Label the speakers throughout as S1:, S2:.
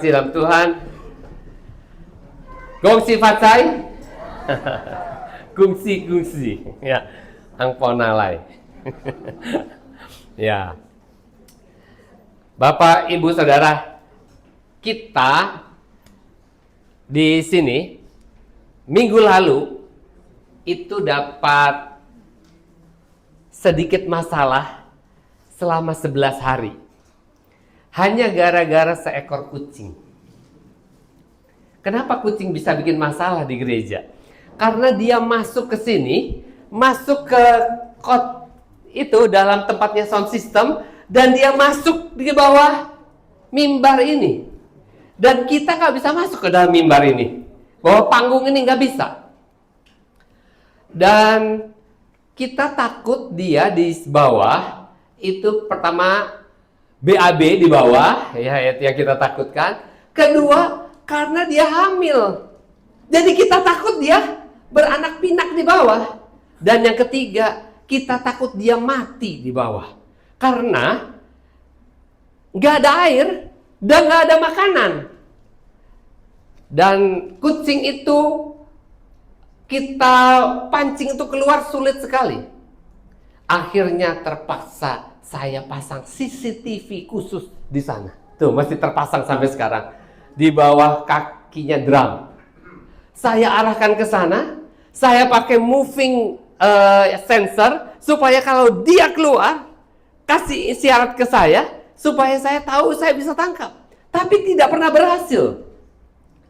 S1: Dalam Tuhan, gongsi facai, gungsi, ya, angponalai, ya. Bapak, Ibu, Saudara, kita di sini minggu lalu itu dapat sedikit masalah selama 11 hari. Hanya gara-gara seekor kucing. Kenapa kucing bisa bikin masalah di gereja? Karena dia masuk ke sini, masuk ke kot itu dalam tempatnya sound system, dan dia masuk di bawah mimbar ini. Dan kita nggak bisa masuk ke dalam mimbar ini. Bawah panggung ini nggak bisa. Dan kita takut dia di bawah, itu pertama BAB di bawah, ya itu yang kita takutkan. Kedua, karena dia hamil. Jadi kita takut dia beranak pinak di bawah. Dan yang ketiga, kita takut dia mati di bawah. Karena nggak ada air dan nggak ada makanan. Dan kucing itu kita pancing untuk keluar sulit sekali. Akhirnya terpaksa saya pasang CCTV khusus di sana. Tuh, masih terpasang sampai sekarang. Di bawah kakinya drum. Saya arahkan ke sana. Saya pakai moving sensor. Supaya kalau dia keluar, kasih isyarat ke saya. Supaya saya tahu saya bisa tangkap. Tapi tidak pernah berhasil.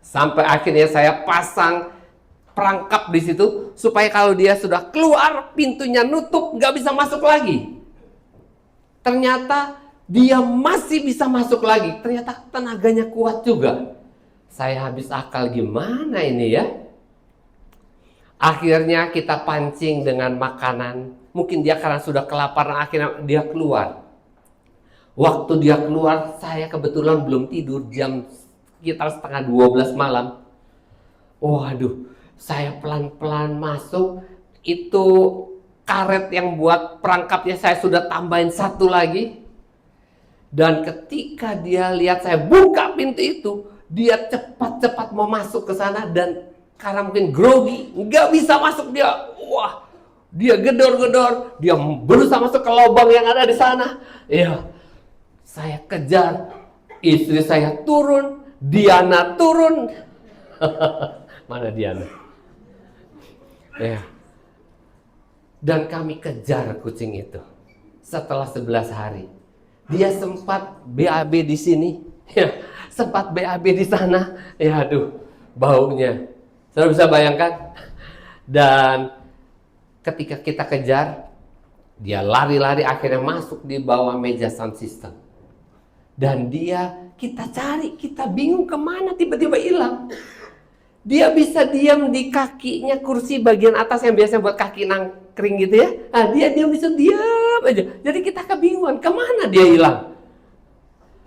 S1: Sampai akhirnya saya pasang perangkap di situ. Supaya kalau dia sudah keluar, pintunya nutup, nggak bisa masuk lagi. Ternyata dia masih bisa masuk lagi. Ternyata tenaganya kuat juga. Saya habis akal, gimana ini ya? Akhirnya kita pancing dengan makanan. Mungkin dia karena sudah kelaparan, akhirnya dia keluar. Waktu dia keluar, saya kebetulan belum tidur. Jam sekitar setengah 12 malam. Waduh, saya pelan-pelan masuk. Itu karet yang buat perangkapnya saya sudah tambahin satu lagi. Dan ketika dia lihat saya buka pintu itu, dia cepat-cepat mau masuk ke sana. Dan karena mungkin grogi, nggak bisa masuk dia. Wah, dia gedor-gedor, dia berusaha masuk ke lubang yang ada di sana. Ya, saya kejar. Istri saya turun, Diana turun. Mana Diana? Ya. Dan kami kejar kucing itu. Setelah 11 hari. Dia sempat BAB di sini. Ya, sempat BAB di sana. Ya aduh, baunya. Saudara bisa bayangkan? Dan ketika kita kejar, dia lari-lari akhirnya masuk di bawah meja sound system. Dan dia, kita cari, kita bingung kemana tiba-tiba hilang. Dia bisa diam di kakinya kursi bagian atas yang biasanya buat kaki nangkring gitu ya. Nah, dia bisa diam aja. Jadi kita kebingungan kemana dia hilang.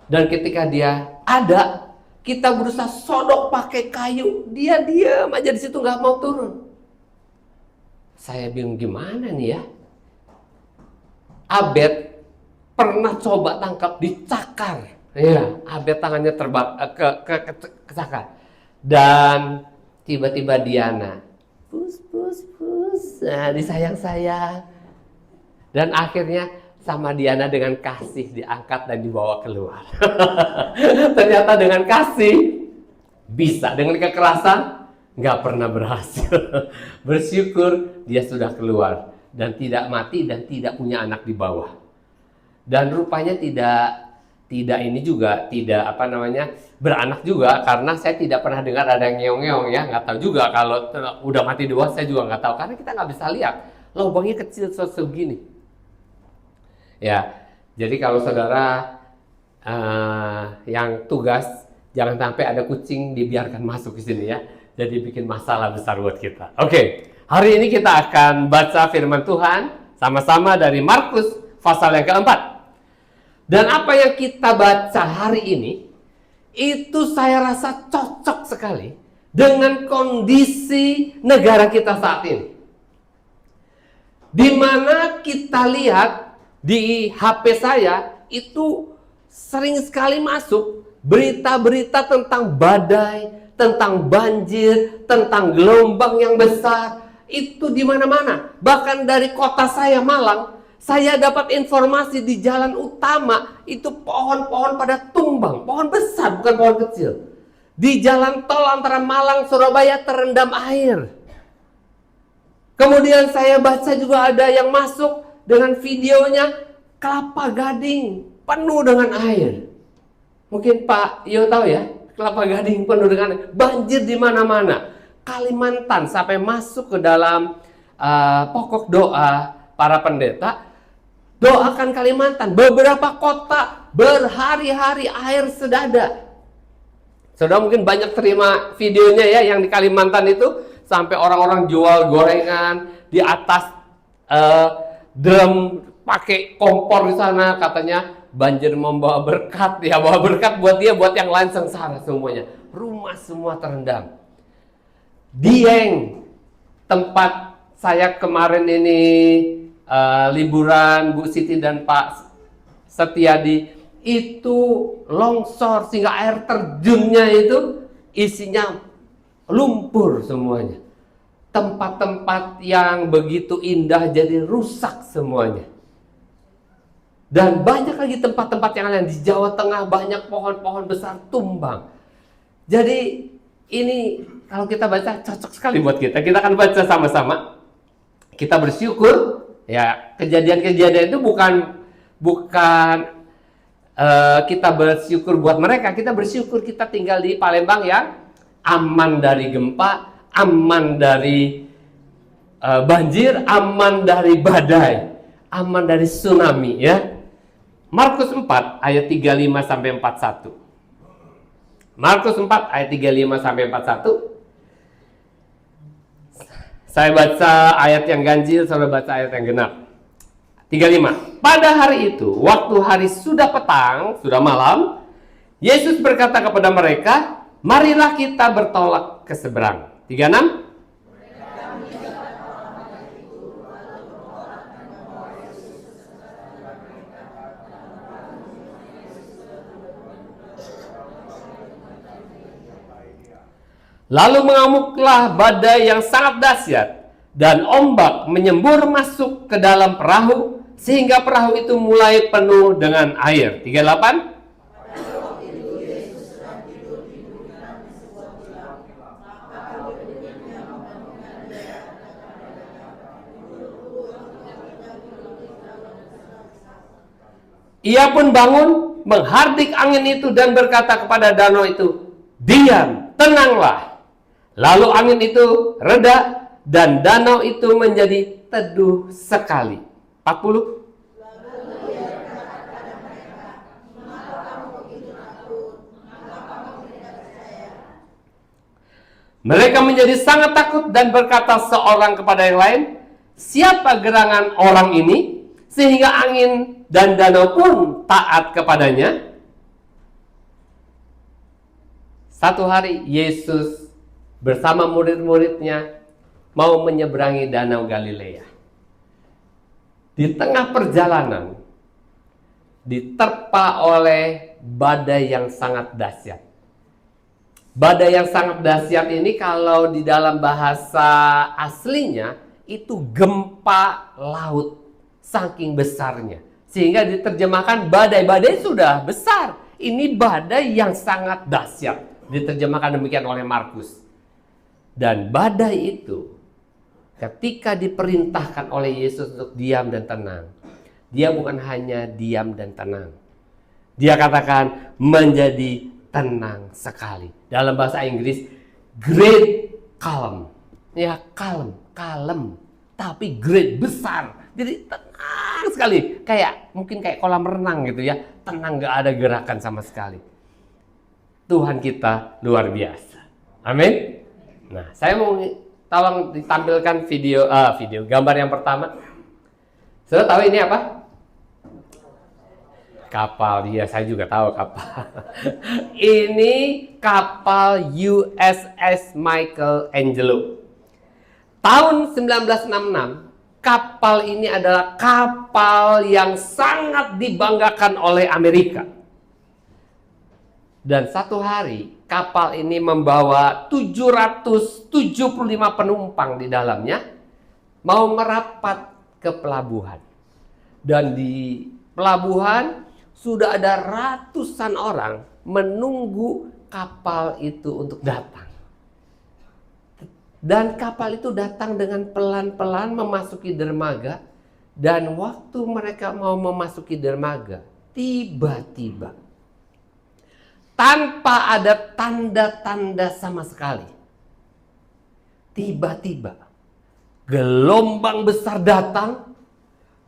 S1: Dan ketika dia ada, kita berusaha sodok pakai kayu. Dia diam aja di situ, nggak mau turun. Saya bingung gimana nih ya. Abed pernah coba tangkap di cakar. Ya, Abed tangannya ke cakar. Dan tiba-tiba Diana pus. Nah, disayang-sayang. Dan akhirnya sama Diana dengan kasih diangkat dan dibawa keluar. Ternyata dengan kasih bisa, dengan kekerasan nggak pernah berhasil. Bersyukur dia sudah keluar dan tidak mati dan tidak punya anak di bawah. Dan rupanya tidak ini juga, tidak beranak juga, karena saya tidak pernah dengar ada yang ngeong-ngeong ya. Nggak tahu juga kalau udah mati dua, saya juga nggak tahu, karena kita nggak bisa lihat, lubangnya kecil segini ya. Jadi kalau saudara yang tugas, jangan sampai ada kucing dibiarkan masuk ke sini ya. Jadi bikin masalah besar buat kita. Oke, hari ini kita akan baca firman Tuhan sama-sama dari Markus pasal yang keempat. Dan apa yang kita baca hari ini, itu saya rasa cocok sekali dengan kondisi negara kita saat ini. Di mana kita lihat di HP saya, itu sering sekali masuk Berita-berita tentang badai, tentang banjir, tentang gelombang yang besar, itu di mana-mana. Bahkan dari kota saya, Malang, saya dapat informasi di jalan utama, itu pohon-pohon pada tumbang. Pohon besar, bukan pohon kecil. Di jalan tol antara Malang, Surabaya terendam air. Kemudian saya baca juga ada yang masuk dengan videonya, Kelapa Gading penuh dengan air. Mungkin Pak Yo tahu ya, Kelapa Gading penuh dengan air. Banjir di mana-mana. Kalimantan sampai masuk ke dalam pokok doa para pendeta. Doakan Kalimantan. Beberapa kota berhari-hari air sedada. Saudara mungkin banyak terima videonya ya yang di Kalimantan itu. Sampai orang-orang jual gorengan di atas drum pakai kompor di sana, katanya banjir membawa berkat, ya bawa berkat buat dia, buat yang lain sengsara semuanya. Rumah semua terendam. Dieng, tempat saya kemarin ini liburan, Bu Siti dan Pak Setiadi, itu longsor sehingga air terjunnya itu isinya lumpur semuanya. Tempat-tempat yang begitu indah jadi rusak semuanya. Dan banyak lagi tempat-tempat yang lain di Jawa Tengah, banyak pohon-pohon besar tumbang. Jadi ini kalau kita baca cocok sekali buat kita. Kita akan baca sama-sama. Kita bersyukur ya, kejadian-kejadian itu bukan kita bersyukur buat mereka. Kita bersyukur kita tinggal di Palembang yang aman dari gempa, aman dari banjir, aman dari badai, aman dari tsunami ya. Markus 4 ayat 35 sampai 41. Markus 4 ayat 35 sampai 41. Saya baca ayat yang ganjil, saudara baca ayat yang genap. 35. Pada hari itu, waktu hari sudah petang, sudah malam, Yesus berkata kepada mereka, marilah kita bertolak ke seberang. 36. Lalu mengamuklah badai yang sangat dahsyat, dan ombak menyembur masuk ke dalam perahu, sehingga perahu itu mulai penuh dengan air. 38. Ia pun bangun, menghardik angin itu dan berkata kepada danau itu, diam, tenanglah. Lalu angin itu reda dan danau itu menjadi teduh sekali. 40. Mereka menjadi sangat takut dan berkata seorang kepada yang lain, siapa gerangan orang ini sehingga angin dan danau pun taat kepadanya? Satu hari Yesus bersama murid-muridnya mau menyeberangi danau Galilea. Di tengah perjalanan diterpa oleh badai yang sangat dahsyat. Badai yang sangat dahsyat ini kalau di dalam bahasa aslinya itu gempa laut saking besarnya. Sehingga diterjemahkan badai-badai sudah besar. Ini badai yang sangat dahsyat. Diterjemahkan demikian oleh Markus. Dan badai itu ketika diperintahkan oleh Yesus untuk diam dan tenang, dia bukan hanya diam dan tenang. Dia katakan menjadi tenang sekali. Dalam bahasa Inggris, great calm. Ya, kalem, tapi great, besar. Jadi tenang sekali. Mungkin kayak kolam renang gitu ya. Tenang, gak ada gerakan sama sekali. Tuhan kita luar biasa. Amin. Nah, saya mau tolong ditampilkan video gambar yang pertama. Sudah tahu ini apa? Kapal. Iya, saya juga tahu kapal. Ini kapal USS Michelangelo. Tahun 1966, kapal ini adalah kapal yang sangat dibanggakan oleh Amerika. Dan satu hari kapal ini membawa 775 penumpang di dalamnya mau merapat ke pelabuhan. Dan di pelabuhan sudah ada ratusan orang menunggu kapal itu untuk datang. Dan kapal itu datang dengan pelan-pelan memasuki dermaga. Dan waktu mereka mau memasuki dermaga, tiba-tiba tanpa ada tanda-tanda sama sekali, tiba-tiba gelombang besar datang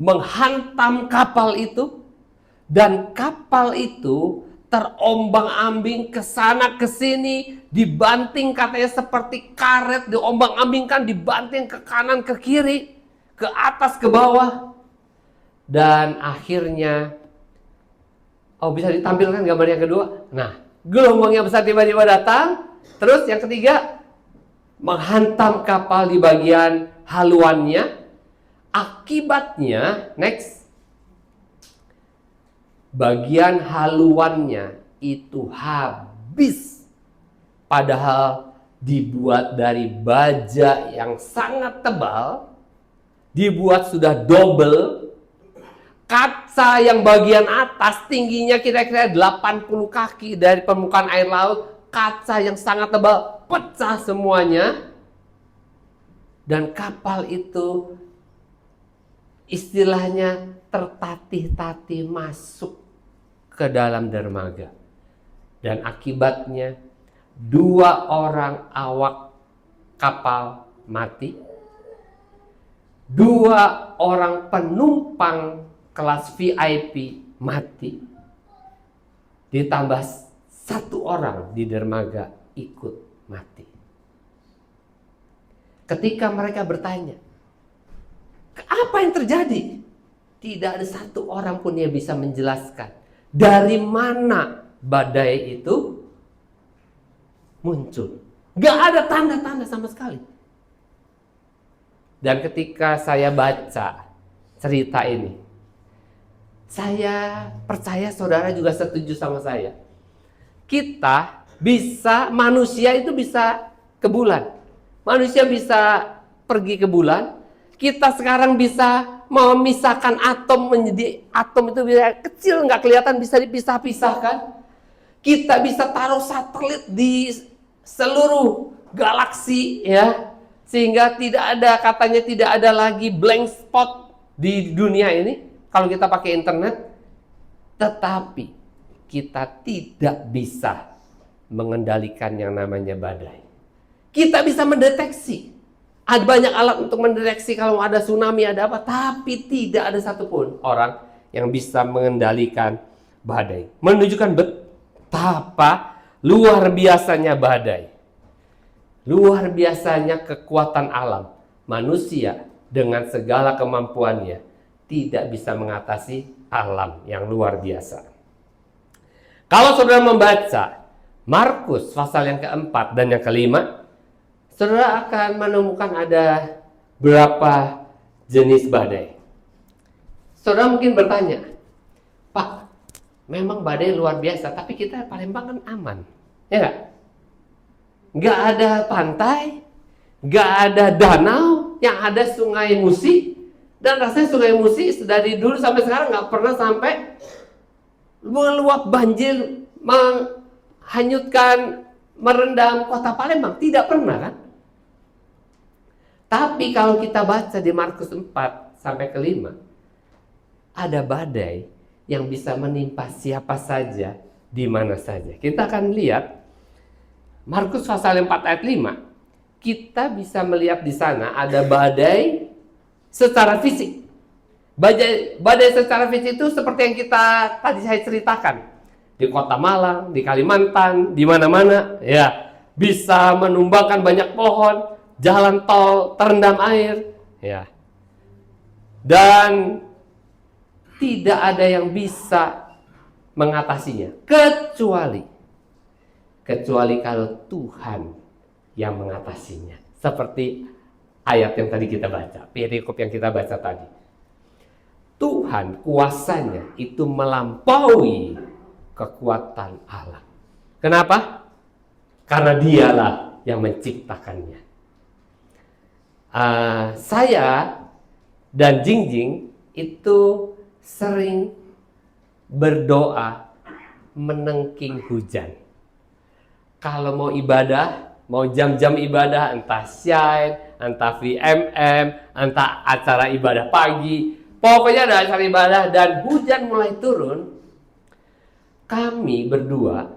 S1: menghantam kapal itu, dan kapal itu terombang-ambing ke sana ke sini, dibanting katanya seperti karet, diombang-ambingkan, dibanting ke kanan ke kiri, ke atas ke bawah. Dan akhirnya bisa ditampilkan gambar yang kedua. Nah, gelombang yang besar tiba-tiba datang. Terus yang ketiga, menghantam kapal di bagian haluannya. Akibatnya, next, bagian haluannya itu habis. Padahal dibuat dari baja yang sangat tebal, dibuat sudah double. Kaca yang bagian atas tingginya kira-kira 80 kaki dari permukaan air laut. Kaca yang sangat tebal pecah semuanya. Dan kapal itu istilahnya tertatih-tatih masuk ke dalam dermaga. Dan akibatnya 2 orang awak kapal mati. 2 orang penumpang kelas VIP mati, ditambah 1 orang di dermaga ikut mati. Ketika mereka bertanya, apa yang terjadi? Tidak ada 1 orang pun yang bisa menjelaskan dari mana badai itu muncul. Gak ada tanda-tanda sama sekali. Dan ketika saya baca cerita ini, saya percaya saudara juga setuju sama saya. Manusia itu bisa ke bulan. Manusia bisa pergi ke bulan. Kita sekarang bisa memisahkan atom menjadi atom itu bisa kecil, nggak kelihatan, bisa dipisah-pisahkan. Kita bisa taruh satelit di seluruh galaksi, ya, sehingga katanya tidak ada lagi blank spot di dunia ini kalau kita pakai internet. Tetapi kita tidak bisa mengendalikan yang namanya badai. Kita bisa mendeteksi, ada banyak alat untuk mendeteksi kalau ada tsunami, ada apa, tapi tidak ada satupun orang yang bisa mengendalikan badai. Menunjukkan betapa luar biasanya badai, luar biasanya kekuatan alam. Manusia dengan segala kemampuannya tidak bisa mengatasi alam yang luar biasa. Kalau saudara membaca Markus pasal yang keempat dan yang kelima, saudara akan menemukan ada berapa jenis badai. Saudara mungkin bertanya, Pak, memang badai luar biasa, tapi kita Palembang kan aman, ya nggak? Nggak ada pantai, nggak ada danau, yang ada Sungai Musi. Dan rasanya Sungai Musi dari dulu sampai sekarang nggak pernah sampai meluap banjir, menghanyutkan, merendam kota Palembang. Tidak pernah, kan? Tapi kalau kita baca di Markus 4 sampai ke 5, ada badai yang bisa menimpa siapa saja, di mana saja. Kita akan lihat Markus pasal 4 ayat 5. Kita bisa melihat di sana ada badai secara fisik. Badai secara fisik itu seperti yang tadi saya ceritakan. Di Kota Malang, di Kalimantan, di mana-mana, ya, bisa menumbangkan banyak pohon, jalan tol terendam air, ya. Dan tidak ada yang bisa mengatasinya kecuali kalau Tuhan yang mengatasinya. Seperti ayat yang tadi kita baca, perikop yang kita baca tadi. Tuhan kuasanya itu melampaui kekuatan Allah. Kenapa? Karena dialah yang menciptakannya. Saya dan Jingjing itu sering berdoa menengking hujan. Kalau mau ibadah, mau jam-jam ibadah, entah Syahid, entah VMM, entah acara ibadah pagi, pokoknya ada acara ibadah dan hujan mulai turun, kami berdua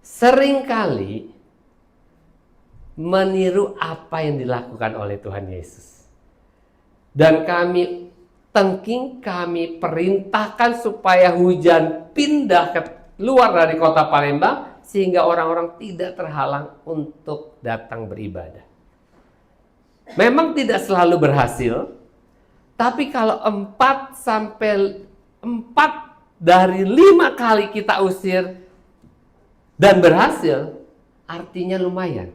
S1: seringkali meniru apa yang dilakukan oleh Tuhan Yesus. Dan kami tengking, kami perintahkan supaya hujan pindah ke luar dari kota Palembang, sehingga orang-orang tidak terhalang untuk datang beribadah. Memang tidak selalu berhasil, tapi kalau 4 dari 5 kali kita usir dan berhasil, artinya lumayan.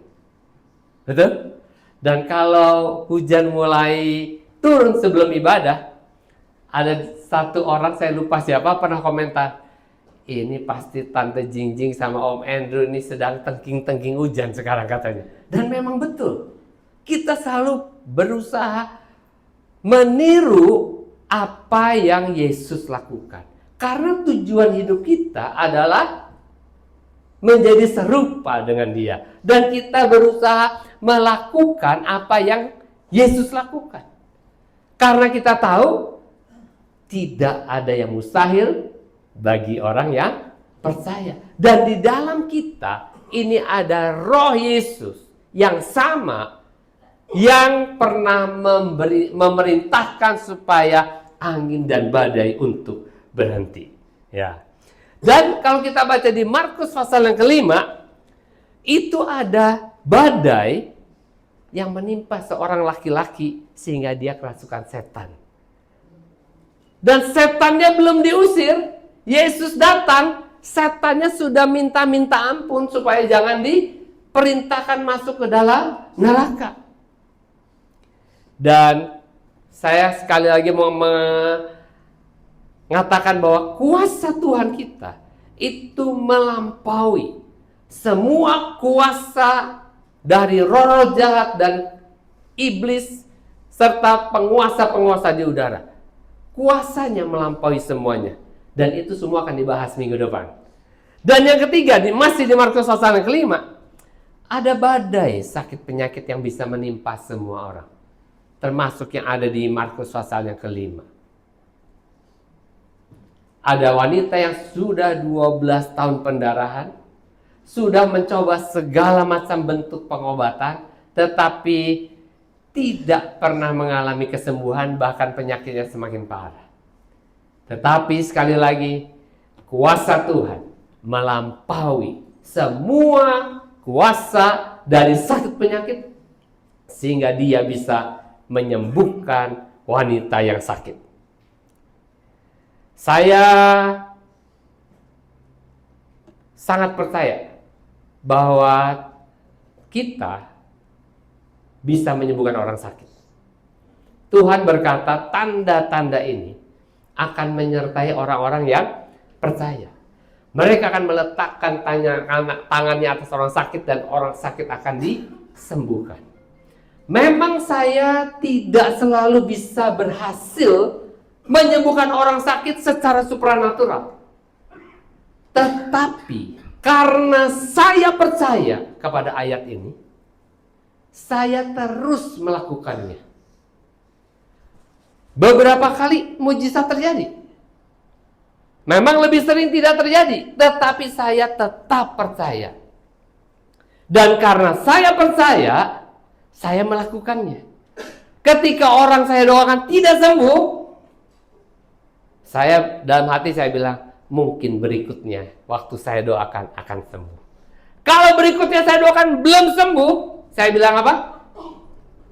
S1: Betul? Dan kalau hujan mulai turun sebelum ibadah, ada satu orang, saya lupa siapa, pernah komentar, ini pasti Tante Jingjing sama Om Andrew ini sedang tengking-tengking hujan sekarang katanya. Dan memang betul. Kita selalu berusaha meniru apa yang Yesus lakukan. Karena tujuan hidup kita adalah menjadi serupa dengan Dia. Dan kita berusaha melakukan apa yang Yesus lakukan. Karena kita tahu tidak ada yang mustahil bagi orang yang percaya. Dan di dalam kita ini ada Roh Yesus yang sama, yang pernah memerintahkan supaya angin dan badai untuk berhenti. Ya. Dan kalau kita baca di Markus pasal yang kelima, itu ada badai yang menimpa seorang laki-laki sehingga dia kerasukan setan. Dan setannya belum diusir, Yesus datang, setannya sudah minta ampun supaya jangan diperintahkan masuk ke dalam neraka. Dan saya sekali lagi mau mengatakan bahwa kuasa Tuhan kita itu melampaui semua kuasa dari roh jahat dan iblis serta penguasa-penguasa di udara. Kuasanya melampaui semuanya. Dan itu semua akan dibahas minggu depan. Dan yang ketiga, masih di Markus pasal yang kelima, ada badai sakit penyakit yang bisa menimpa semua orang. Termasuk yang ada di Markus pasal yang kelima. Ada wanita yang sudah 12 tahun pendarahan, sudah mencoba segala macam bentuk pengobatan, tetapi tidak pernah mengalami kesembuhan, bahkan penyakitnya semakin parah. Tetapi sekali lagi, kuasa Tuhan melampaui semua kuasa dari sakit penyakit, sehingga Dia bisa menyembuhkan wanita yang sakit. Saya sangat percaya bahwa kita bisa menyembuhkan orang sakit. Tuhan berkata, tanda-tanda ini akan menyertai orang-orang yang percaya. Mereka akan meletakkan tangannya atas orang sakit dan orang sakit akan disembuhkan. Memang saya tidak selalu bisa berhasil menyembuhkan orang sakit secara supranatural. Tetapi karena saya percaya kepada ayat ini, saya terus melakukannya. Beberapa kali mujizat terjadi. Memang lebih sering tidak terjadi, tetapi saya tetap percaya. Dan karena saya percaya, saya melakukannya. Ketika orang saya doakan tidak sembuh, saya dalam hati saya bilang, mungkin berikutnya waktu saya doakan akan sembuh. Kalau berikutnya saya doakan belum sembuh, saya bilang apa?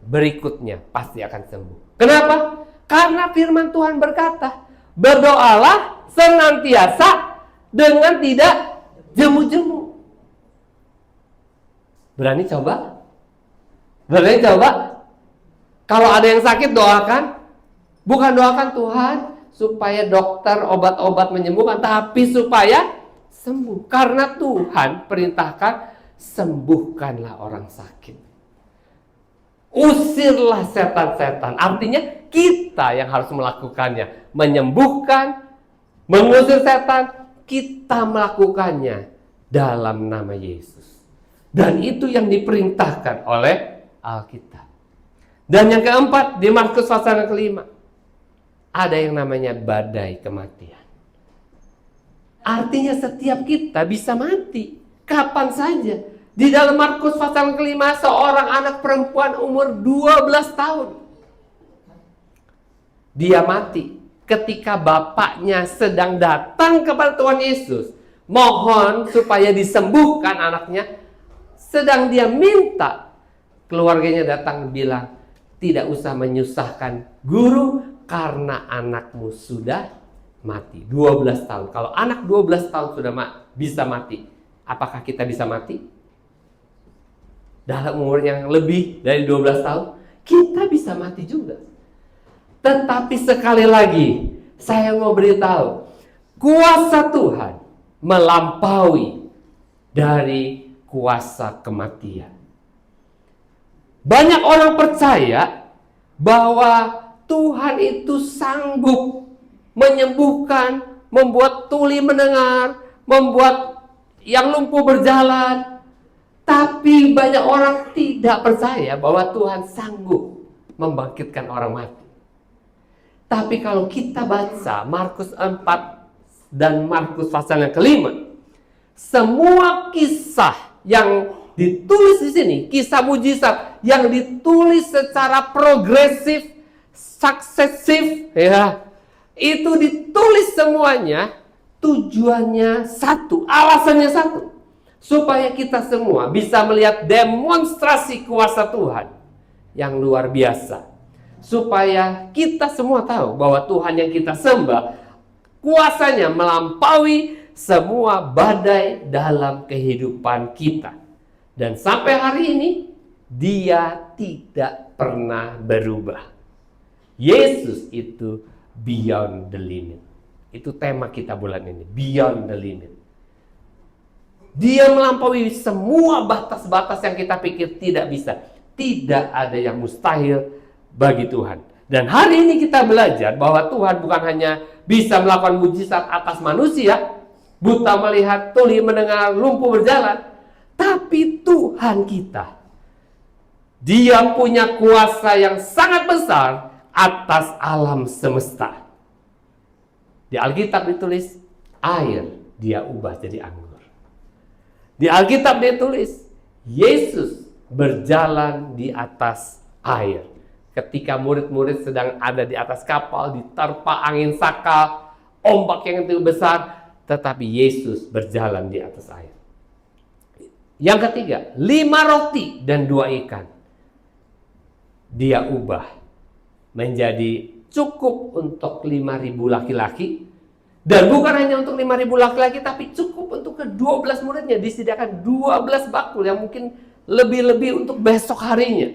S1: Berikutnya pasti akan sembuh. Kenapa? Karena firman Tuhan berkata, berdoalah senantiasa dengan tidak jemu-jemu. Berani coba? Berani coba? Kalau ada yang sakit doakan. Bukan doakan Tuhan supaya dokter obat-obat menyembuhkan, tapi supaya sembuh. Karena Tuhan perintahkan, sembuhkanlah orang sakit. Usirlah setan-setan. Artinya kita yang harus melakukannya. Menyembuhkan, mengusir setan, kita melakukannya dalam nama Yesus. Dan itu yang diperintahkan oleh Alkitab. Dan yang keempat, di Markus pasal yang kelima, ada yang namanya badai kematian. Artinya setiap kita bisa mati kapan saja. Di dalam Markus pasal kelima, seorang anak perempuan umur 12 tahun. Dia mati ketika bapaknya sedang datang kepada Tuhan Yesus. Mohon supaya disembuhkan anaknya. Sedang dia minta, keluarganya datang bilang, tidak usah menyusahkan guru karena anakmu sudah mati. 12 tahun. Kalau anak 12 tahun sudah bisa mati, apakah kita bisa mati? Dalam umur yang lebih dari 12 tahun, kita bisa mati juga. Tetapi sekali lagi, saya mau beritahu, kuasa Tuhan melampaui dari kuasa kematian. Banyak orang percaya bahwa Tuhan itu sanggup menyembuhkan, membuat tuli mendengar, membuat yang lumpuh berjalan. Tapi banyak orang tidak percaya bahwa Tuhan sanggup membangkitkan orang mati. Tapi kalau kita baca Markus 4 dan Markus pasal yang kelima, semua kisah yang ditulis di sini, kisah mujizat yang ditulis secara progresif, suksesif, ya, itu ditulis semuanya, tujuannya satu, alasannya satu. Supaya kita semua bisa melihat demonstrasi kuasa Tuhan yang luar biasa. Supaya kita semua tahu bahwa Tuhan yang kita sembah, kuasanya melampaui semua badai dalam kehidupan kita. Dan sampai hari ini, Dia tidak pernah berubah. Yesus itu beyond the limit. Itu tema kita bulan ini, beyond the limit. Dia melampaui semua batas-batas yang kita pikir tidak bisa. Tidak ada yang mustahil bagi Tuhan. Dan hari ini kita belajar bahwa Tuhan bukan hanya bisa melakukan mujizat atas manusia, buta melihat, tuli mendengar, lumpuh berjalan, tapi Tuhan kita, Dia punya kuasa yang sangat besar atas alam semesta. Di Alkitab ditulis, air Dia ubah jadi anggur. Di Alkitab ditulis, Yesus berjalan di atas air. Ketika murid-murid sedang ada di atas kapal, diterpa angin sakal, ombak yang itu besar, tetapi Yesus berjalan di atas air. Yang ketiga, 5 roti dan 2 ikan. Dia ubah menjadi cukup untuk 5.000 laki-laki. Dan bukan hanya untuk 5.000 laki-laki, tapi cukup untuk ke-12 muridnya. Disediakan 12 bakul yang mungkin lebih-lebih untuk besok harinya.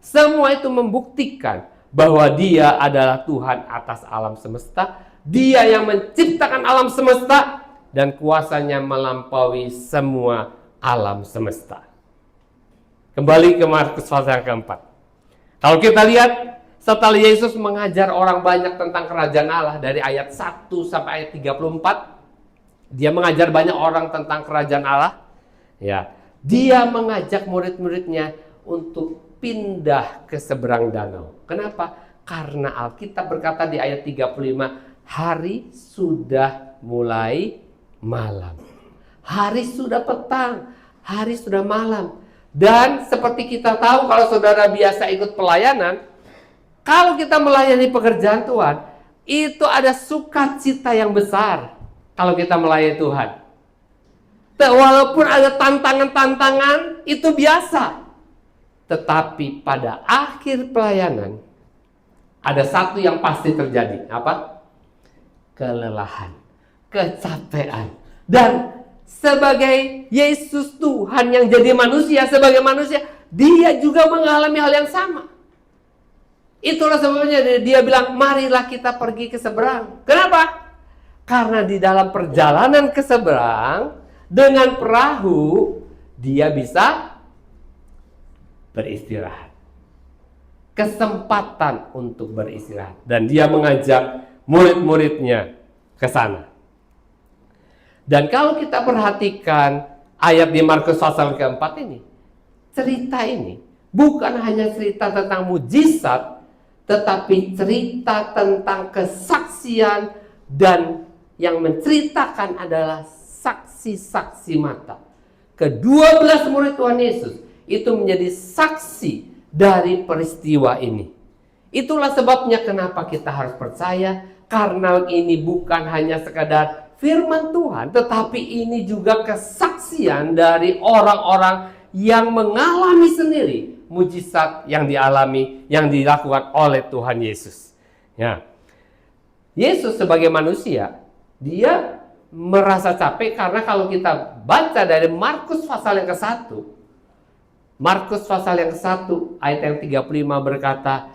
S1: Semua itu membuktikan bahwa Dia adalah Tuhan atas alam semesta. Dia yang menciptakan alam semesta dan kuasanya melampaui semua alam semesta. Kembali ke Markus pasal yang keempat. Kalau kita lihat, setelah Yesus mengajar orang banyak tentang kerajaan Allah dari ayat 1 sampai ayat 34, Dia mengajar banyak orang tentang kerajaan Allah. Ya, Dia mengajak murid-muridnya untuk pindah ke seberang danau. Kenapa? Karena Alkitab berkata di ayat 35, hari sudah mulai malam. Hari sudah petang, hari sudah malam. Dan seperti kita tahu kalau saudara biasa ikut pelayanan, kalau kita melayani pekerjaan Tuhan, itu ada sukacita yang besar kalau kita melayani Tuhan. Walaupun ada tantangan-tantangan, itu biasa. Tetapi pada akhir pelayanan, ada satu yang pasti terjadi. Apa? Kelelahan, kecapean. Dan sebagai Yesus Tuhan yang jadi manusia, sebagai manusia, Dia juga mengalami hal yang sama. Itulah sebabnya Dia bilang, marilah kita pergi ke seberang. Kenapa? Karena di dalam perjalanan ke seberang, dengan perahu, dia bisa beristirahat. Kesempatan untuk beristirahat. Dan dia mengajak murid-muridnya ke sana. Dan kalau kita perhatikan ayat di Markus pasal keempat ini, cerita ini bukan hanya cerita tentang mujizat, tetapi cerita tentang kesaksian, dan yang menceritakan adalah saksi-saksi mata. Ke-12 murid Tuhan Yesus itu menjadi saksi dari peristiwa ini. Itulah sebabnya kenapa kita harus percaya, karena ini bukan hanya sekadar firman Tuhan, tetapi ini juga kesaksian dari orang-orang yang mengalami sendiri mujizat yang dialami, yang dilakukan oleh Tuhan Yesus. Ya. Yesus sebagai manusia, dia merasa capek karena kalau kita baca dari Markus pasal yang ke-1, Markus pasal yang ke-1 ayat yang 35 berkata,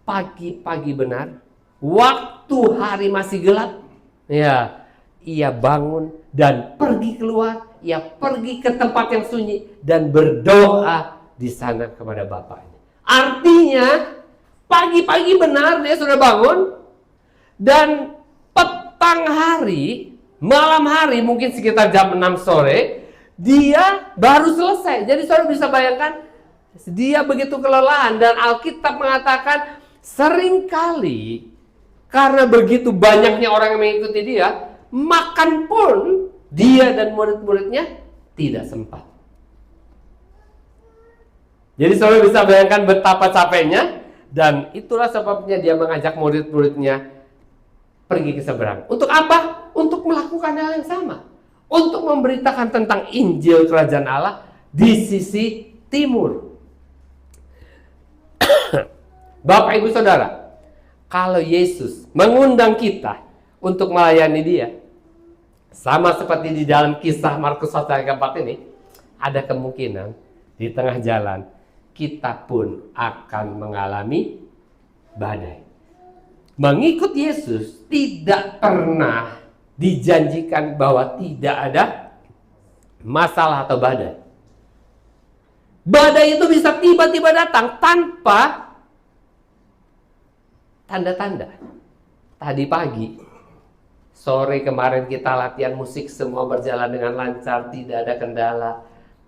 S1: pagi-pagi benar, waktu hari masih gelap, ya, ia bangun dan pergi keluar, ia pergi ke tempat yang sunyi dan berdoa di sana kepada Bapaknya. Artinya, pagi-pagi benar dia sudah bangun, dan petang hari, malam hari, mungkin sekitar jam 6 sore, dia baru selesai. Jadi saudara bisa bayangkan, dia begitu kelelahan, dan Alkitab mengatakan seringkali karena begitu banyaknya orang yang mengikuti dia, makan pun dia dan murid-muridnya tidak sempat. Jadi saudara bisa bayangkan betapa capeknya, dan itulah sebabnya dia mengajak murid-muridnya pergi ke seberang. Untuk apa? Untuk melakukan hal yang sama. Untuk memberitakan tentang Injil Kerajaan Allah di sisi timur. Bapak Ibu Saudara, kalau Yesus mengundang kita untuk melayani dia, sama seperti di dalam kisah Markus pasal keempat ini, ada kemungkinan di tengah jalan kita pun akan mengalami badai. Mengikut Yesus tidak pernah dijanjikan bahwa tidak ada masalah atau badai. Badai itu bisa tiba-tiba datang tanpa tanda-tanda. Tadi pagi, sore kemarin kita latihan musik, semua berjalan dengan lancar, tidak ada kendala.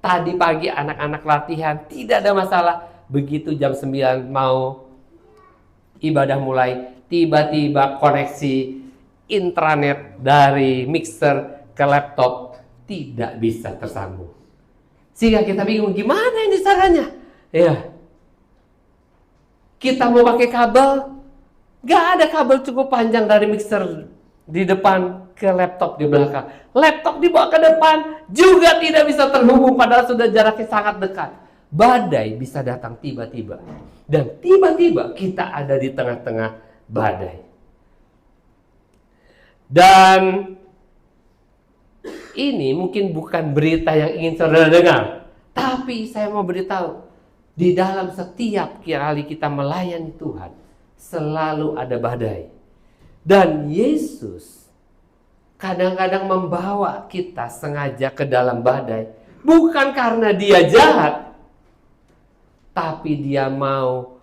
S1: Tadi pagi anak-anak latihan, tidak ada masalah. Begitu jam 9 mau ibadah mulai, tiba-tiba koneksi intranet dari mixer ke laptop tidak bisa tersambung. Sehingga kita bingung, gimana ini caranya? Ya, kita mau pakai kabel, gak ada kabel cukup panjang dari mixer di depan ke laptop di belakang. Laptop dibawa ke depan juga tidak bisa terhubung, padahal sudah jaraknya sangat dekat. Badai bisa datang tiba-tiba. Dan tiba-tiba kita ada di tengah-tengah badai. Dan ini mungkin bukan berita yang ingin saudara dengar, tapi saya mau beritahu, di dalam setiap kali kita melayani Tuhan, selalu ada badai. Dan Yesus kadang-kadang membawa kita sengaja ke dalam badai, bukan karena dia jahat, tapi dia mau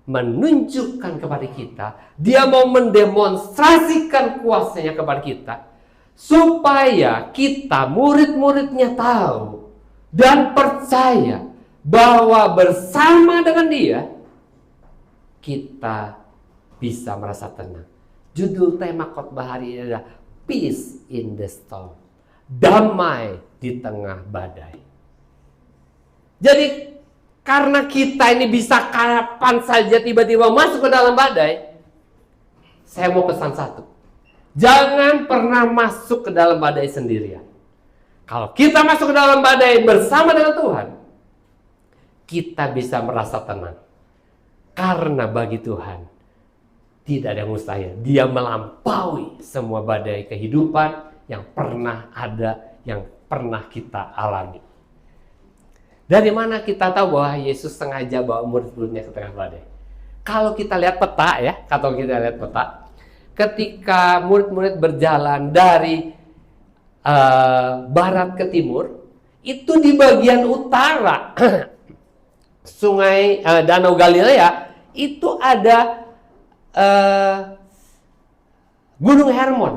S1: menunjukkan kepada kita, dia mau mendemonstrasikan kuasanya kepada kita, supaya kita murid-muridnya tahu dan percaya bahwa bersama dengan dia kita bisa merasa tenang. Judul tema khotbah hari ini adalah Peace in the Storm. Damai di tengah badai. Jadi karena kita ini bisa kapan saja tiba-tiba masuk ke dalam badai, saya mau pesan satu. Jangan pernah masuk ke dalam badai sendirian. Kalau kita masuk ke dalam badai bersama dengan Tuhan, kita bisa merasa tenang. Karena bagi Tuhan tidak ada yang mustahil. Dia melampaui semua badai kehidupan yang pernah ada, yang pernah kita alami. Dari mana kita tahu bahwa Yesus sengaja bawa murid-muridnya ke tengah badai? Kalau kita lihat peta ya, kalau kita lihat peta, ketika murid-murid berjalan dari barat ke timur, itu di bagian utara sungai Danau Galilea itu ada Gunung Hermon.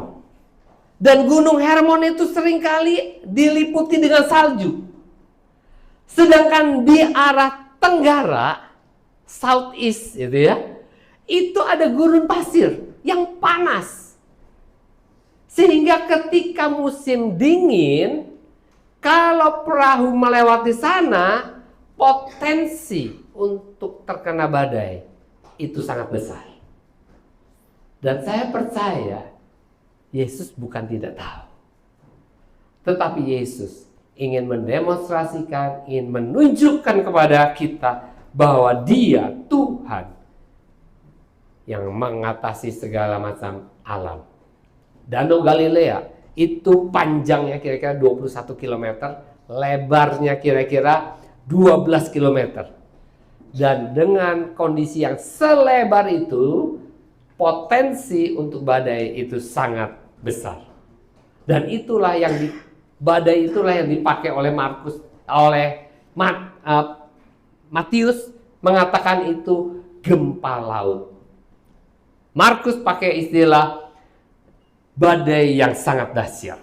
S1: Dan Gunung Hermon itu seringkali diliputi dengan salju. Sedangkan di arah tenggara, southeast gitu ya, itu ada gurun pasir yang panas. Sehingga ketika musim dingin, kalau perahu melewati sana, potensi untuk terkena badai itu sangat besar. Dan saya percaya Yesus bukan tidak tahu, tetapi Yesus ingin mendemonstrasikan, ingin menunjukkan kepada kita bahwa Dia Tuhan yang mengatasi segala macam alam. Danau Galilea itu panjangnya kira-kira 21 km, lebarnya kira-kira 12 km. Dan dengan kondisi yang selebar itu, potensi untuk badai itu sangat besar. Dan itulah yang badai itulah yang dipakai oleh Matius mengatakan itu gempa laut. Markus pakai istilah badai yang sangat dahsyat.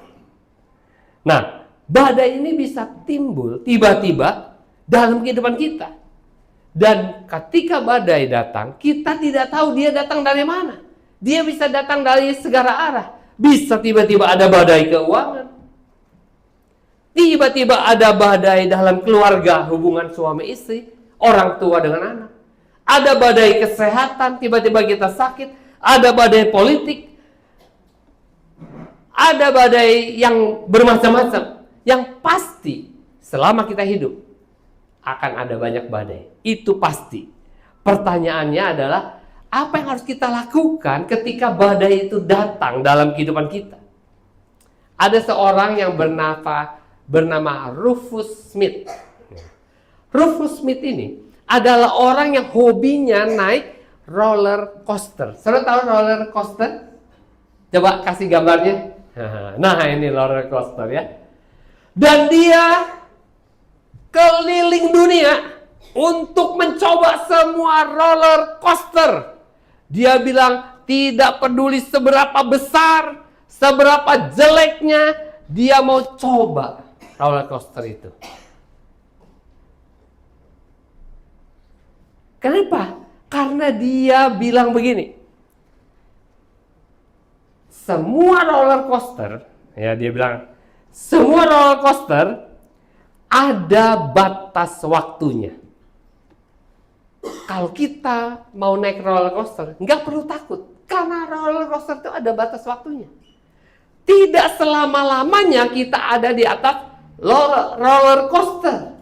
S1: Nah, badai ini bisa timbul tiba-tiba dalam kehidupan kita. Dan ketika badai datang, kita tidak tahu dia datang dari mana. Dia bisa datang dari segala arah. Bisa tiba-tiba ada badai keuangan. Tiba-tiba ada badai dalam keluarga, hubungan suami istri, orang tua dengan anak. Ada badai kesehatan, tiba-tiba kita sakit. Ada badai politik. Ada badai yang bermacam-macam. Yang pasti selama kita hidup akan ada banyak badai. Itu pasti. Pertanyaannya adalah, apa yang harus kita lakukan ketika badai itu datang dalam kehidupan kita? Ada seorang yang bernama Rufus Smith. Rufus Smith ini adalah orang yang hobinya naik roller coaster. Saudara tahu roller coaster? Coba kasih gambarnya. Nah, ini roller coaster ya. Dan dia keliling dunia untuk mencoba semua roller coaster. Dia bilang tidak peduli seberapa besar, seberapa jeleknya, dia mau coba roller coaster itu. Kenapa? Karena dia bilang begini, semua roller coaster, ya dia bilang, semua roller coaster ada batas waktunya. Kalau kita mau naik roller coaster, nggak perlu takut, karena roller coaster itu ada batas waktunya. Tidak selama-lamanya kita ada di atas roller coaster.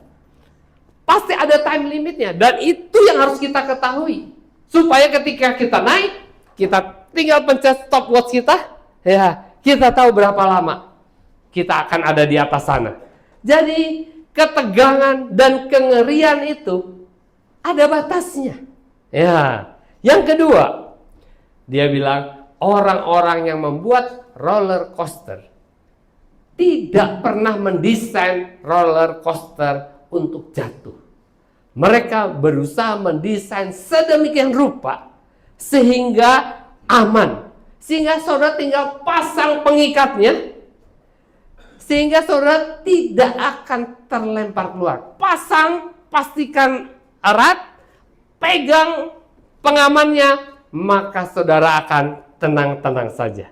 S1: Pasti ada time limitnya, dan itu yang harus kita ketahui. Supaya ketika kita naik, kita tinggal pencet stopwatch kita, ya kita tahu berapa lama kita akan ada di atas sana. Jadi ketegangan dan kengerian itu ada batasnya. Ya, yang kedua, dia bilang orang-orang yang membuat roller coaster tidak pernah mendesain roller coaster untuk jatuh. Mereka berusaha mendesain sedemikian rupa sehingga aman. Sehingga saudara tinggal pasang pengikatnya, sehingga saudara tidak akan terlempar keluar. Pasang, pastikan erat, pegang pengamannya, maka saudara akan tenang-tenang saja.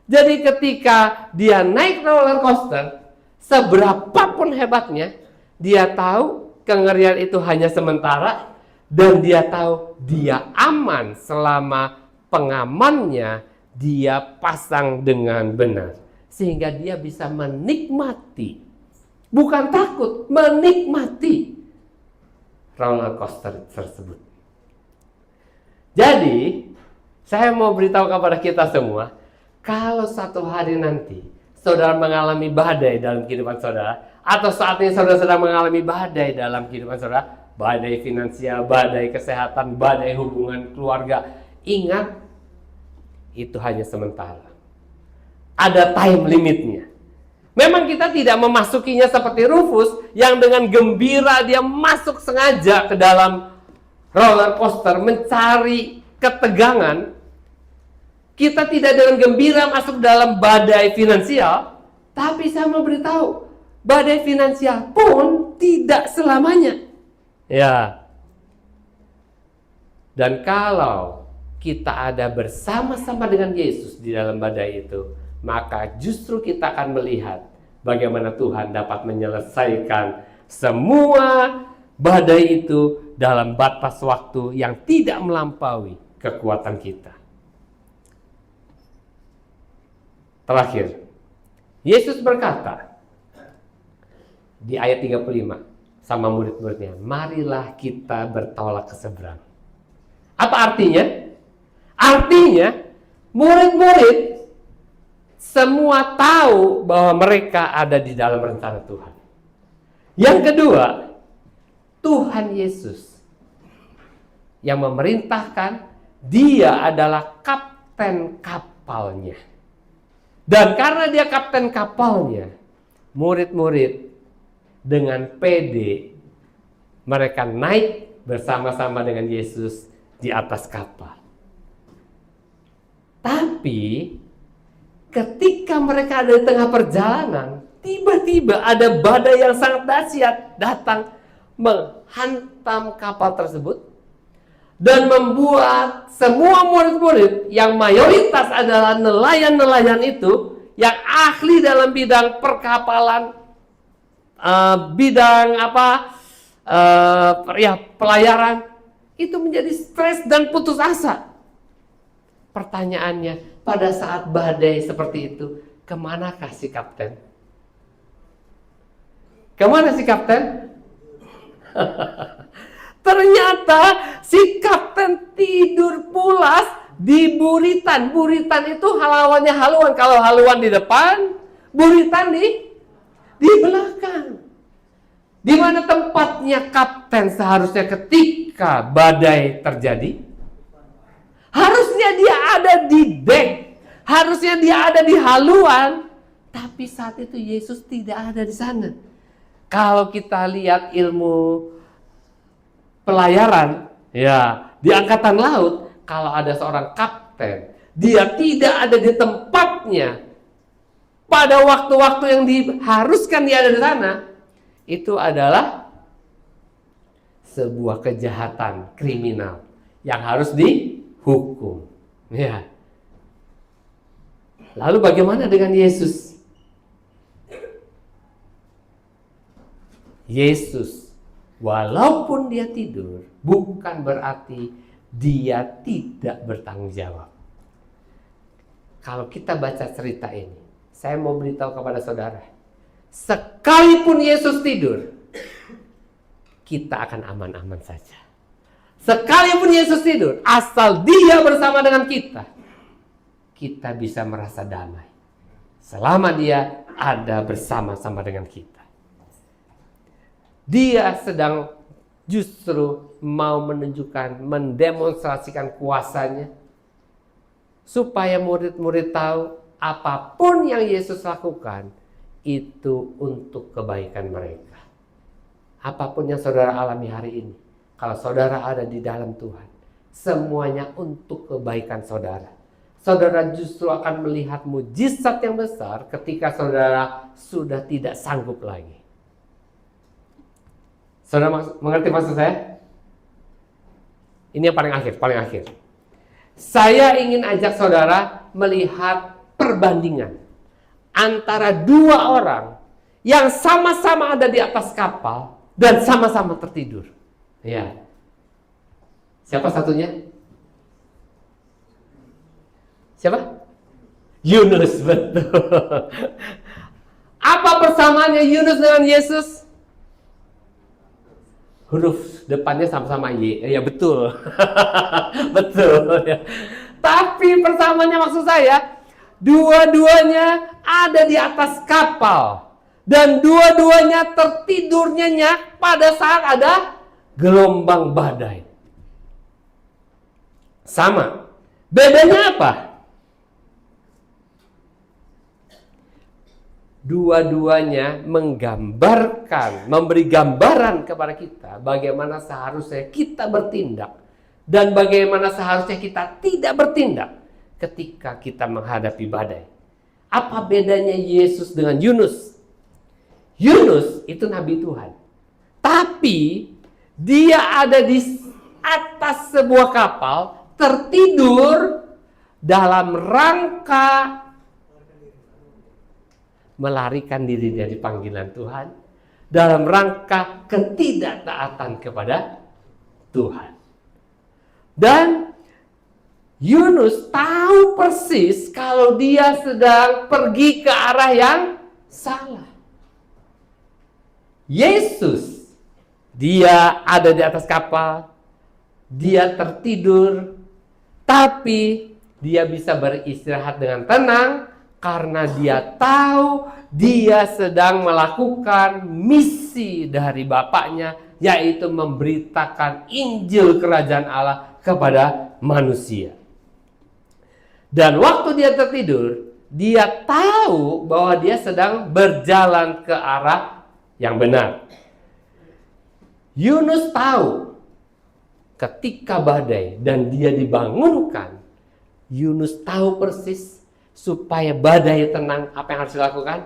S1: Jadi ketika dia naik roller coaster, seberapapun hebatnya, dia tahu kengerian itu hanya sementara, dan dia tahu dia aman selama pengamannya dia pasang dengan benar. Sehingga dia bisa menikmati, bukan takut, menikmati roller coaster tersebut. Jadi, saya mau beritahu kepada kita semua, kalau satu hari nanti saudara mengalami badai dalam kehidupan saudara, atau saat ini saudara sedang mengalami badai dalam kehidupan saudara, badai finansial, badai kesehatan, badai hubungan keluarga, ingat, itu hanya sementara. Ada time limitnya. Memang kita tidak memasukinya seperti Rufus yang dengan gembira dia masuk sengaja ke dalam roller coaster mencari ketegangan. Kita tidak dengan gembira masuk dalam badai finansial, tapi saya mau beritahu, badai finansial pun tidak selamanya. Ya. Dan kalau kita ada bersama-sama dengan Yesus di dalam badai itu, maka justru kita akan melihat bagaimana Tuhan dapat menyelesaikan semua badai itu dalam batas waktu yang tidak melampaui kekuatan kita. Terakhir, Yesus berkata di ayat 35 sama murid-muridnya, marilah kita bertolak ke seberang. Apa artinya? Artinya murid-murid semua tahu bahwa mereka ada di dalam rencana Tuhan. Yang kedua, Tuhan Yesus yang memerintahkan, dia adalah kapten kapalnya. Dan karena dia kapten kapalnya, murid-murid dengan pede mereka naik bersama-sama dengan Yesus di atas kapal. Tapi ketika mereka ada di tengah perjalanan, tiba-tiba ada badai yang sangat dahsyat datang menghantam kapal tersebut dan membuat semua murid-murid yang mayoritas adalah nelayan-nelayan itu yang ahli dalam bidang perkapalan, pelayaran, itu menjadi stres dan putus asa. Pertanyaannya, pada saat badai seperti itu, kemanakah si kapten? Kemana si kapten? Ternyata si kapten tidur pulas di buritan. Buritan itu lawannya haluan. Kalau haluan di depan, buritan di belakang. Di mana tempatnya kapten seharusnya ketika badai terjadi? Harusnya dia ada di dek, harusnya dia ada di haluan, tapi saat itu Yesus tidak ada di sana. Kalau kita lihat ilmu pelayaran, ya di angkatan laut, kalau ada seorang kapten, dia tidak ada di tempatnya pada waktu-waktu yang diharuskan dia ada di sana, itu adalah sebuah kejahatan kriminal yang harus dihukum. Ya. Lalu bagaimana dengan Yesus? Yesus, walaupun dia tidur, bukan berarti dia tidak bertanggung jawab. Kalau kita baca cerita ini, saya mau beritahu kepada saudara, sekalipun Yesus tidur, kita akan aman-aman saja. Sekalipun Yesus tidur, asal dia bersama dengan kita bisa merasa damai. Selama dia ada bersama-sama dengan kita. Dia sedang justru mau menunjukkan, mendemonstrasikan kuasanya, supaya murid-murid tahu apapun yang Yesus lakukan, itu untuk kebaikan mereka. Apapun yang saudara alami hari ini, kalau saudara ada di dalam Tuhan, semuanya untuk kebaikan saudara. Saudara justru akan melihat mujizat yang besar ketika saudara sudah tidak sanggup lagi. Saudara mengerti maksud saya? Ini yang paling akhir. Saya ingin ajak saudara melihat perbandingan antara dua orang yang sama-sama ada di atas kapal dan sama-sama tertidur. Ya. Siapa satunya? Siapa? Yunus, betul. Apa persamaannya Yunus dengan Yesus? Huruf depannya sama-sama Y. Ya betul. Betul. Ya. Tapi persamaannya maksud saya, dua-duanya ada di atas kapal. Dan dua-duanya tertidur nyenyak pada saat ada gelombang badai. Sama. Bedanya apa? dua-duanya menggambarkan, memberi gambaran kepada kita bagaimana seharusnya kita bertindak dan bagaimana seharusnya kita tidak bertindak ketika kita menghadapi badai. Apa bedanya Yesus dengan Yunus? Yunus itu nabi Tuhan, tapi dia ada di atas sebuah kapal tertidur dalam rangka melarikan diri dari panggilan Tuhan, dalam rangka ketidaktaatan kepada Tuhan. Dan Yunus tahu persis kalau dia sedang pergi ke arah yang salah. Yesus, dia ada di atas kapal, dia tertidur, tapi dia bisa beristirahat dengan tenang karena dia tahu dia sedang melakukan misi dari Bapaknya, yaitu memberitakan Injil Kerajaan Allah kepada manusia. Dan waktu dia tertidur, dia tahu bahwa dia sedang berjalan ke arah yang benar. Yunus tahu ketika badai dan dia dibangunkan, Yunus tahu persis supaya badai tenang, apa yang harus dilakukan?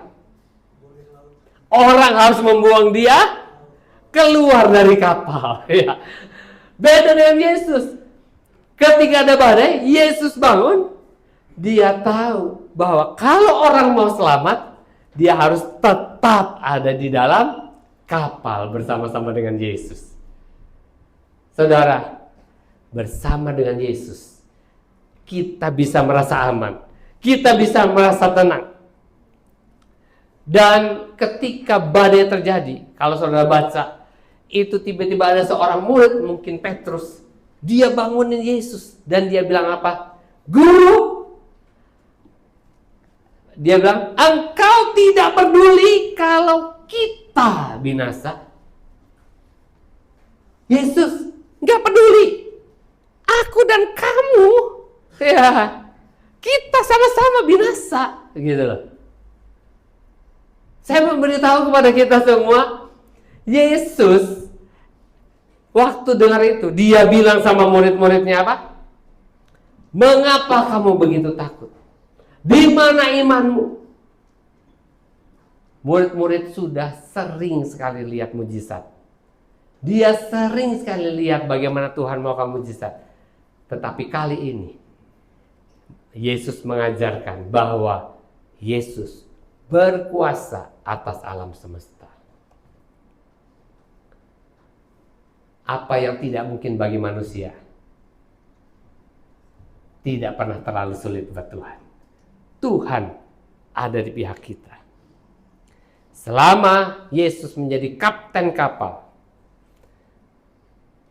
S1: Orang harus membuang dia keluar dari kapal. Ya. Beda dengan Yesus. Ketika ada badai, Yesus bangun, dia tahu bahwa kalau orang mau selamat, dia harus tetap ada di dalam kapal bersama-sama dengan Yesus. Saudara, bersama dengan Yesus, kita bisa merasa aman. Kita bisa merasa tenang. Dan ketika badai terjadi, kalau saudara baca, itu tiba-tiba ada seorang murid, mungkin Petrus, dia bangunin Yesus. Dan dia bilang apa? Guru! Dia bilang, engkau tidak peduli kalau kita binasa. Yesus nggak peduli. Aku dan kamu, ya, kita sama-sama binasa, gitu loh. Saya memberitahu kepada kita semua, Yesus waktu dengar itu, dia bilang sama murid-muridnya apa? Mengapa kamu begitu takut? Di mana imanmu? Murid-murid sudah sering sekali lihat mujizat. Dia sering sekali lihat bagaimana Tuhan melakukan mujizat. Tetapi kali ini, Yesus mengajarkan bahwa Yesus berkuasa atas alam semesta. Apa yang tidak mungkin bagi manusia, tidak pernah terlalu sulit buat Tuhan. Tuhan ada di pihak kita. Selama Yesus menjadi kapten kapal,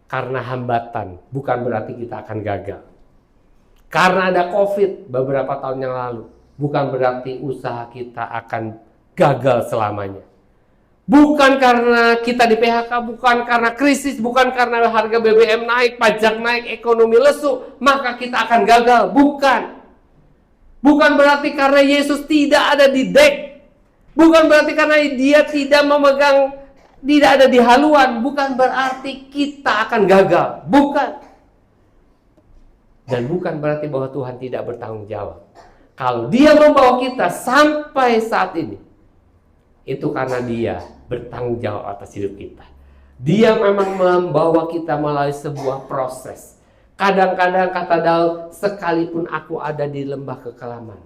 S1: karena hambatan bukan berarti kita akan gagal. Karena ada COVID beberapa tahun yang lalu, bukan berarti usaha kita akan gagal selamanya. Bukan karena kita di PHK, bukan karena krisis, bukan karena harga BBM naik, pajak naik, ekonomi lesu, maka kita akan gagal. Bukan. Bukan berarti karena Yesus tidak ada di dek. Bukan berarti karena dia tidak memegang, tidak ada di haluan. Bukan berarti kita akan gagal. Bukan. Dan bukan berarti bahwa Tuhan tidak bertanggung jawab. Kalau dia membawa kita sampai saat ini, itu karena dia bertanggung jawab atas hidup kita. Dia memang membawa kita melalui sebuah proses. Kadang-kadang kata Daud, sekalipun aku ada di lembah kekelaman,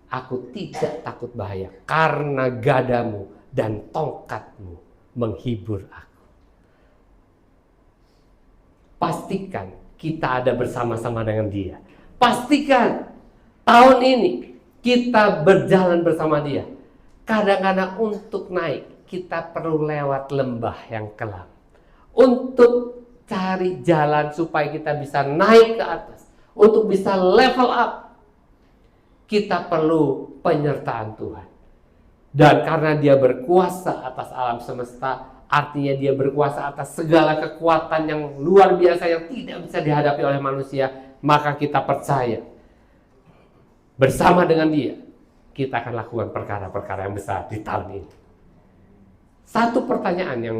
S1: aku tidak takut bahaya, karena gadamu dan tongkatmu menghibur aku. Pastikan kita ada bersama-sama dengan dia. Pastikan tahun ini kita berjalan bersama dia. Kadang-kadang untuk naik, kita perlu lewat lembah yang kelam. Untuk cari jalan supaya kita bisa naik ke atas, untuk bisa level up, kita perlu penyertaan Tuhan. Dan karena dia berkuasa atas alam semesta, artinya dia berkuasa atas segala kekuatan yang luar biasa yang tidak bisa dihadapi oleh manusia, maka kita percaya bersama dengan dia kita akan lakukan perkara-perkara yang besar di tahun ini. Satu pertanyaan yang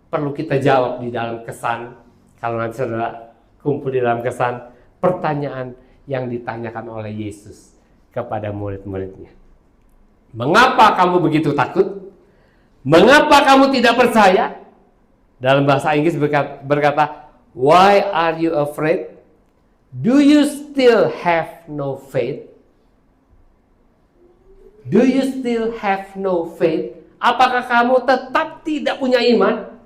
S1: perlu kita jawab di dalam kesan, kalau nanti saudara kumpul di dalam kesan, pertanyaan yang ditanyakan oleh Yesus kepada murid-muridnya. Mengapa kamu begitu takut? Mengapa kamu tidak percaya? Dalam bahasa Inggris berkata, why are you afraid? Do you still have no faith? Do you still have no faith? Apakah kamu tetap tidak punya iman?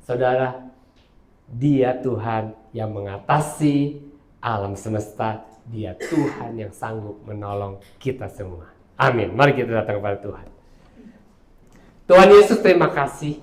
S1: Saudara, Dia Tuhan yang mengatasi alam semesta. Dia Tuhan yang sanggup menolong kita semua. Amin. Mari kita datang kepada Tuhan. Tuhan Yesus, terima kasih